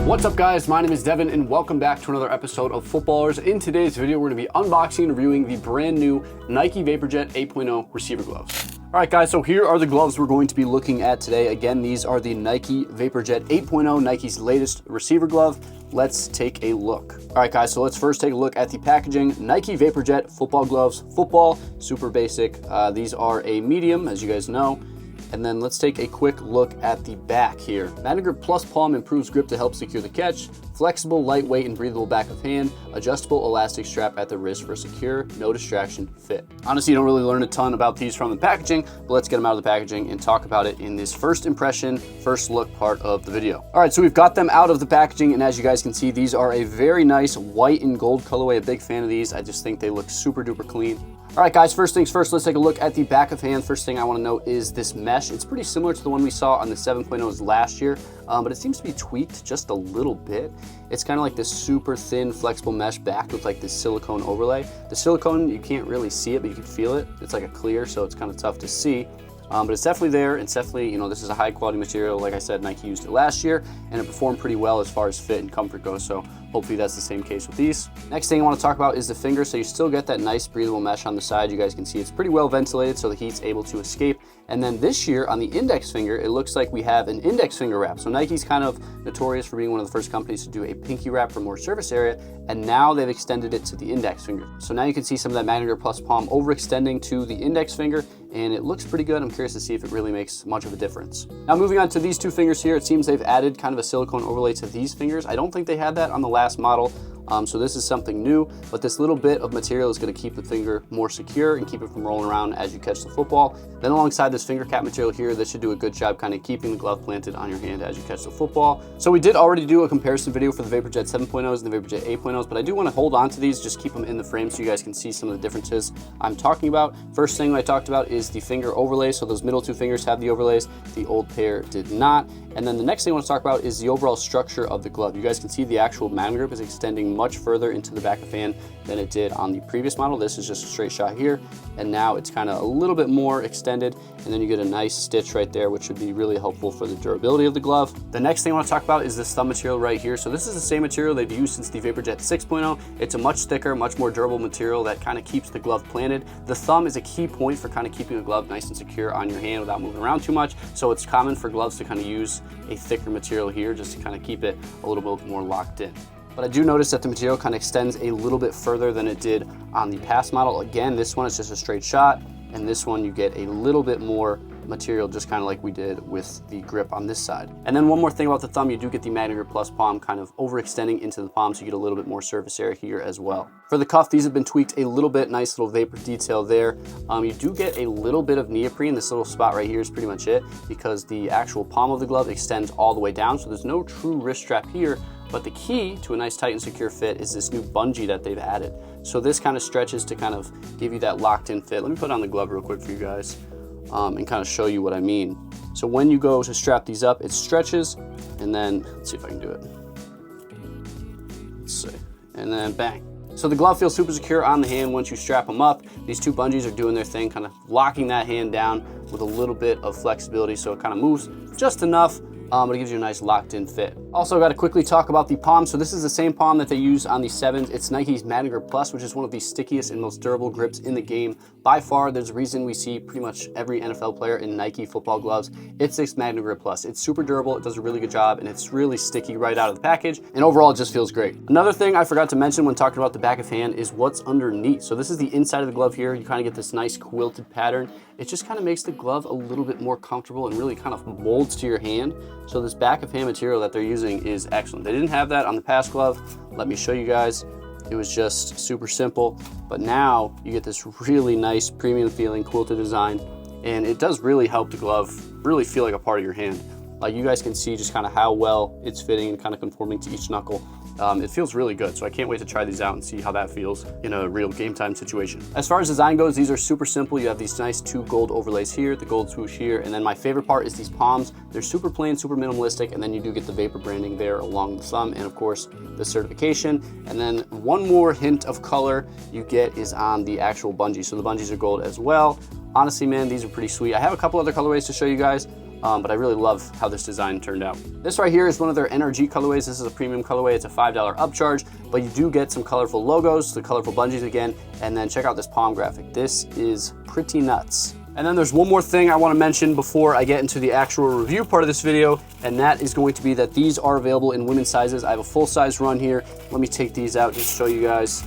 What's up guys, my name is Devin and welcome back to another episode of Footballers. In today's video, we're going to be unboxing and reviewing the brand new Nike VaporJet 8.0 receiver gloves. Alright guys, so here are the gloves we're going to be looking at today. Again, these are the Nike VaporJet 8.0, Nike's latest receiver glove. Let's take a look. Alright guys, so let's first take a look at the packaging. Nike VaporJet football gloves, football, super basic. These are a medium, as you guys know. And then let's take a quick look at the back here. MagnaGrip Plus Palm improves grip to help secure the catch. Flexible, lightweight, and breathable back of hand. Adjustable elastic strap at the wrist for secure, no distraction fit. Honestly, you don't really learn a ton about these from the packaging, but let's get them out of the packaging and talk about it in this first impression, first look part of the video. All right, so we've got them out of the packaging, and as you guys can see, these are a very nice white and gold colorway. A big fan of these. I just think they look super duper clean. All right, guys, first things first, let's take a look at the back of hand. First thing I want to note is this mesh. It's pretty similar to the one we saw on the 7.0s last year, but it seems to be tweaked just a little bit. It's kind of like this super thin, flexible mesh backed with like this silicone overlay. The silicone, you can't really see it, but you can feel it. It's like a clear, so it's kind of tough to see. But it's definitely there. It's definitely, you know, this is a high quality material. Like I said, Nike used it last year and it performed pretty well as far as fit and comfort goes. So hopefully that's the same case with these. Next thing I want to talk about is the finger. So you still get that nice breathable mesh on the side. You guys can see it's pretty well ventilated so the heat's able to escape. And then this year on the index finger, it looks like we have an index finger wrap. So Nike's kind of notorious for being one of the first companies to do a pinky wrap for more surface area. And now they've extended it to the index finger. So now you can see some of that MagnaGrip Plus Palm overextending to the index finger, and it looks pretty good. I'm curious to see if it really makes much of a difference. Now moving on to these two fingers here, it seems they've added kind of a silicone overlay to these fingers. I don't think they had that on the last model. So this is something new, but this little bit of material is going to keep the finger more secure and keep it from rolling around as you catch the football. Then alongside this finger cap material here, this should do a good job kind of keeping the glove planted on your hand as you catch the football. So we did already do a comparison video for the VaporJet 7.0s and the VaporJet 8.0s, but I do want to hold on to these, just keep them in the frame so you guys can see some of the differences I'm talking about. First thing I talked about is the finger overlay. So those middle two fingers have the overlays. The old pair did not. And then the next thing I want to talk about is the overall structure of the glove. You guys can see the actual MagnaGrip is extending much further into the back of hand than it did on the previous model. This is just a straight shot here, and now it's kind of a little bit more extended, and then you get a nice stitch right there, which should be really helpful for the durability of the glove. The next thing I want to talk about is this thumb material right here. So this is the same material they've used since the VaporJet 6.0. It's a much thicker, much more durable material that kind of keeps the glove planted. The thumb is a key point for kind of keeping the glove nice and secure on your hand without moving around too much. So it's common for gloves to kind of use a thicker material here just to kind of keep it a little bit more locked in. But I do notice that the material kind of extends a little bit further than it did on the past model. Again, this one is just a straight shot, and this one you get a little bit more material, just kind of like we did with the grip on this side. And then one more thing about the thumb, you do get the MagnaGrip Plus Palm kind of overextending into the palm, so you get a little bit more surface area here as well. For the cuff, these have been tweaked a little bit, nice little vapor detail there. You do get a little bit of neoprene. This little spot right here is pretty much it, because the actual palm of the glove extends all the way down, so there's no true wrist strap here. But the key to a nice tight and secure fit is this new bungee that they've added. So this kind of stretches to kind of give you that locked in fit. Let me put on the glove real quick for you guys and kind of show you what I mean. So when you go to strap these up, it stretches, and then, let's see if I can do it. Let's see, and then bang. So the glove feels super secure on the hand once you strap them up. These two bungees are doing their thing, kind of locking that hand down with a little bit of flexibility, so it kind of moves just enough, but it gives you a nice locked in fit. Also got to quickly talk about the palm. So this is the same palm that they use on the 7s. It's Nike's MagnaGrip Plus, which is one of the stickiest and most durable grips in the game. By far, there's a reason we see pretty much every NFL player in Nike football gloves. It's this MagnaGrip Plus. It's super durable, it does a really good job, and it's really sticky right out of the package, and overall it just feels great. Another thing I forgot to mention when talking about the back of hand is what's underneath. So this is the inside of the glove here. You kind of get this nice quilted pattern. It just kind of makes the glove a little bit more comfortable and really kind of molds to your hand. So this back of hand material that they're using is excellent. They didn't have that on the past glove. Let me show you guys. It was just super simple, but now you get this really nice premium feeling quilted design, and it does really help the glove really feel like a part of your hand. Like you guys can see just kind of how well it's fitting and kind of conforming to each knuckle. It feels really good, so I can't wait to try these out and see how that feels in a real game time situation. As far as design goes, these are super simple. You have these nice two gold overlays here, the gold swoosh here, and then my favorite part is these palms. They're super plain, super minimalistic, and then you do get the Vapor branding there along the thumb, and of course the certification. And then one more hint of color you get is on the actual bungee. So the bungees are gold as well. Honestly, man, these are pretty sweet. I have a couple other colorways to show you guys, but I really love how this design turned out. This right here is one of their NRG colorways. This is a premium colorway. It's a $5 upcharge, but you do get some colorful logos, the colorful bungees again, and then check out this palm graphic. This is pretty nuts. And then there's one more thing I want to mention before I get into the actual review part of this video, and that is going to be that these are available in women's sizes. I have a full size run here. Let me take these out just to show you guys.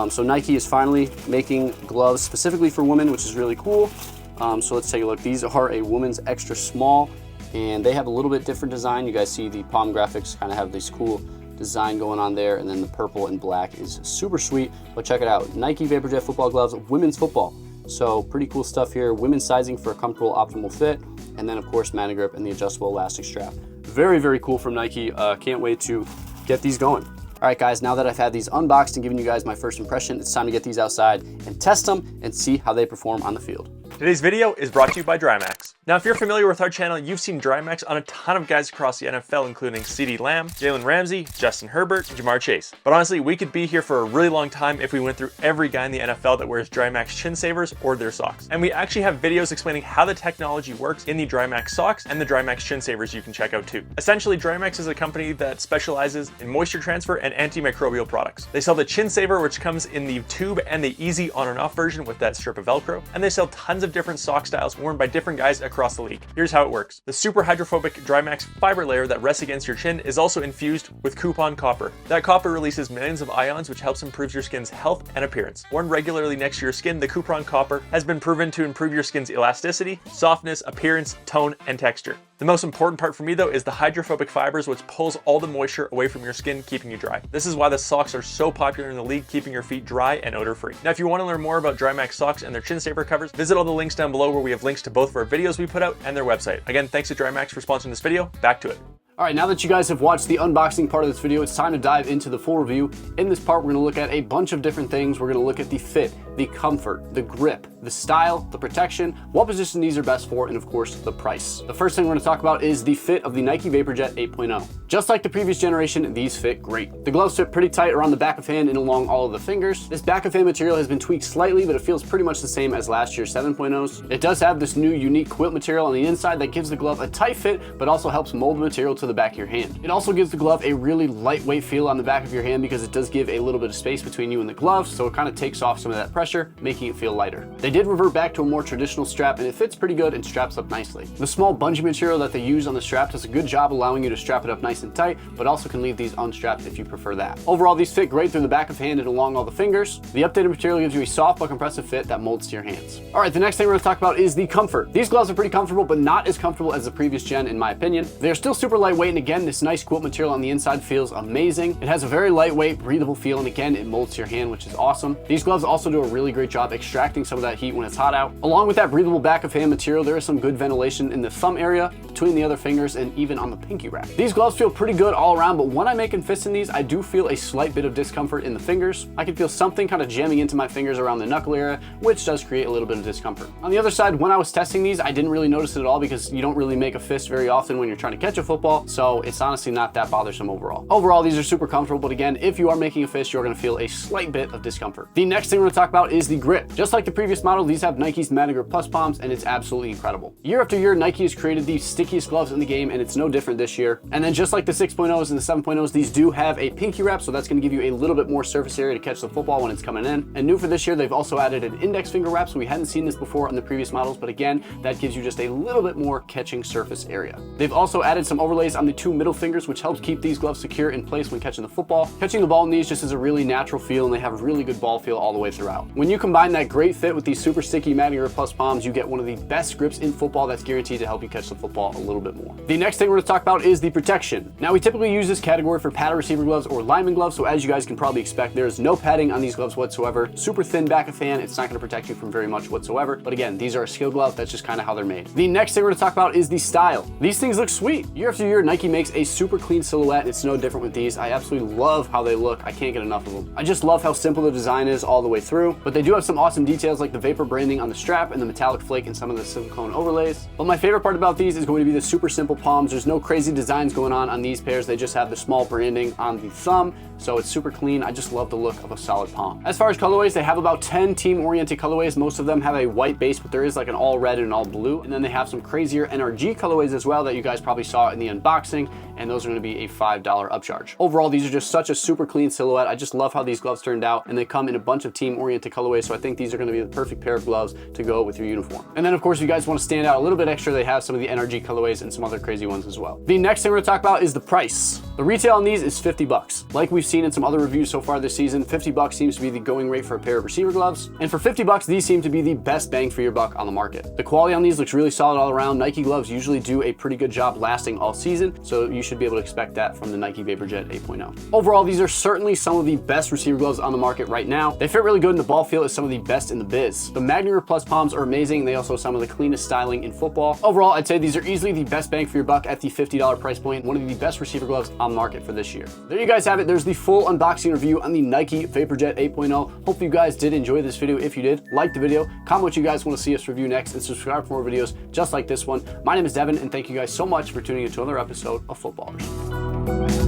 So Nike is finally making gloves specifically for women, which is really cool. So let's take a look. These are a women's extra small, and they have a little bit different design. You guys see the palm graphics kind of have this cool design going on there, and then the purple and black is super sweet. But check it out, Nike Vaporjet football gloves, women's football. So pretty cool stuff here. Women's sizing for a comfortable, optimal fit, and then of course Mana Grip and the adjustable elastic strap. Very, very cool from Nike. Can't wait to get these going. All right, guys, now that I've had these unboxed and given you guys my first impression, it's time to get these outside and test them and see how they perform on the field. Today's video is brought to you by Drymax. Now, if you're familiar with our channel, you've seen Drymax on a ton of guys across the NFL, including CeeDee Lamb, Jalen Ramsey, Justin Herbert, and Jamar Chase. But honestly, we could be here for a really long time if we went through every guy in the NFL that wears Drymax chin savers or their socks. And we actually have videos explaining how the technology works in the Drymax socks and the Drymax chin savers you can check out too. Essentially, Drymax is a company that specializes in moisture transfer and antimicrobial products. They sell the chin saver, which comes in the tube and the easy on and off version with that strip of Velcro. And they sell tons of different sock styles worn by different guys across the league. Here's how it works. The super hydrophobic Drymax fiber layer that rests against your chin is also infused with Coupon copper. That copper releases millions of ions, which helps improve your skin's health and appearance. Worn regularly next to your skin, the Coupon copper has been proven to improve your skin's elasticity, softness, appearance, tone, and texture. The most important part for me though is the hydrophobic fibers, which pulls all the moisture away from your skin, keeping you dry. This is why the socks are so popular in the league, keeping your feet dry and odor-free. Now, if you want to learn more about Drymax socks and their chin saver covers, visit all the links down below where we have links to both of our videos we put out and their website. Again, thanks to Drymax for sponsoring this video. Back to it. All right, now that you guys have watched the unboxing part of this video, it's time to dive into the full review. In this part, we're gonna look at a bunch of different things. We're gonna look at the fit, the comfort, the grip, the style, the protection, what position these are best for, and of course, the price. The first thing we're gonna talk about is the fit of the Nike Vaporjet 8.0. Just like the previous generation, these fit great. The gloves fit pretty tight around the back of hand and along all of the fingers. This back of hand material has been tweaked slightly, but it feels pretty much the same as last year's 7.0s. It does have this new unique quilt material on the inside that gives the glove a tight fit, but also helps mold the material to the back of your hand. It also gives the glove a really lightweight feel on the back of your hand because it does give a little bit of space between you and the glove, so it kind of takes off some of that pressure, making it feel lighter. They did revert back to a more traditional strap, and it fits pretty good and straps up nicely. The small bungee material that they use on the strap does a good job allowing you to strap it up nice and tight, but also can leave these unstrapped if you prefer that. Overall, these fit great through the back of hand and along all the fingers. The updated material gives you a soft but compressive fit that molds to your hands. All right, the next thing we're gonna talk about is the comfort. These gloves are pretty comfortable, but not as comfortable as the previous gen in my opinion. They're still super lightweight, and again, this nice quilt material on the inside feels amazing. It has a very lightweight, breathable feel, and again, it molds to your hand, which is awesome. These gloves also do a really great job extracting some of that heat when it's hot out. Along with that breathable back of hand material, there is some good ventilation in the thumb area, between the other fingers, and even on the pinky wrap. These gloves feel pretty good all around, but when I'm making fists in these, I do feel a slight bit of discomfort in the fingers. I can feel something kind of jamming into my fingers around the knuckle area, which does create a little bit of discomfort. On the other side, when I was testing these, I didn't really notice it at all because you don't really make a fist very often when you're trying to catch a football, so it's honestly not that bothersome overall. Overall, these are super comfortable, but again, if you are making a fist, you're gonna feel a slight bit of discomfort. The next thing we're gonna talk about is the grip. Just like the previous model, these have Nike's Mana Grip Plus palms, and it's absolutely incredible. Year after year, Nike has created the stickiest gloves in the game, and it's no different this year. And then just like the 6.0s and the 7.0s, these do have a pinky wrap, so that's gonna give you a little bit more surface area to catch the football when it's coming in. And new for this year, they've also added an index finger wrap, so we hadn't seen this before on the previous models, but again, that gives you just a little bit more catching surface area. They've also added some overlays on the two middle fingers, which helps keep these gloves secure in place when catching the football. Catching the ball in these just is a really natural feel, and they have really good ball feel all the way throughout. When you combine that great fit with these super sticky Mana Grip Plus palms, you get one of the best grips in football that's guaranteed to help you catch the football a little bit more. The next thing we're gonna talk about is the protection. Now, we typically use this category for padded receiver gloves or lineman gloves, so as you guys can probably expect, there's no padding on these gloves whatsoever. Super thin back of hand, it's not gonna protect you from very much whatsoever, but again, these are a skill glove, that's just kind of how they're made. The next thing we're gonna talk about is the style. These things look sweet. Year after year, Nike makes a super clean silhouette, and it's no different with these. I absolutely love how they look. I can't get enough of them. I just love how simple the design is all the way through. review, but they do have some awesome details like the Vapor branding on the strap and the metallic flake and some of the silicone overlays. But my favorite part about these is going to be the super simple palms. There's no crazy designs going on these pairs. They just have the small branding on the thumb, so it's super clean. I just love the look of a solid palm. As far as colorways, they have about 10 team-oriented colorways. Most of them have a white base, but there is like an all red and all blue. And then they have some crazier NRG colorways as well that you guys probably saw in the unboxing, and those are going to be a $5 upcharge. Overall, these are just such a super clean silhouette. I just love how these gloves turned out, and they come in a bunch of team-oriented colorways, so I think these are going to be the perfect pair of gloves to go with your uniform. And then, of course, if you guys want to stand out a little bit extra, they have some of the NRG colorways and some other crazy ones as well. The next thing we're going to talk about is the price. The retail on these is $50. Like we've seen in some other reviews so far this season, $50 seems to be the going rate for a pair of receiver gloves. And for $50, these seem to be the best bang for your buck on the market. The quality on these looks really solid all around. Nike gloves usually do a pretty good job lasting all season, so you should be able to expect that from the Nike VaporJet 8.0. Overall, these are certainly some of the best receiver gloves on the market right now. They fit really good, and the ball feel is some of the best in the biz. The Magnier Plus palms are amazing. They also have some of the cleanest styling in football. Overall, I'd say these are easily the best bang for your buck at the $50 price point. One of the best receiver gloves on the market for this year. There you guys have it. There's the full unboxing review on the Nike VaporJet 8.0. Hope you guys did enjoy this video. If you did, like the video, comment what you guys want to see us review next, and subscribe for more videos just like this one. My name is Devin, and thank you guys so much for tuning into another episode of Footballers.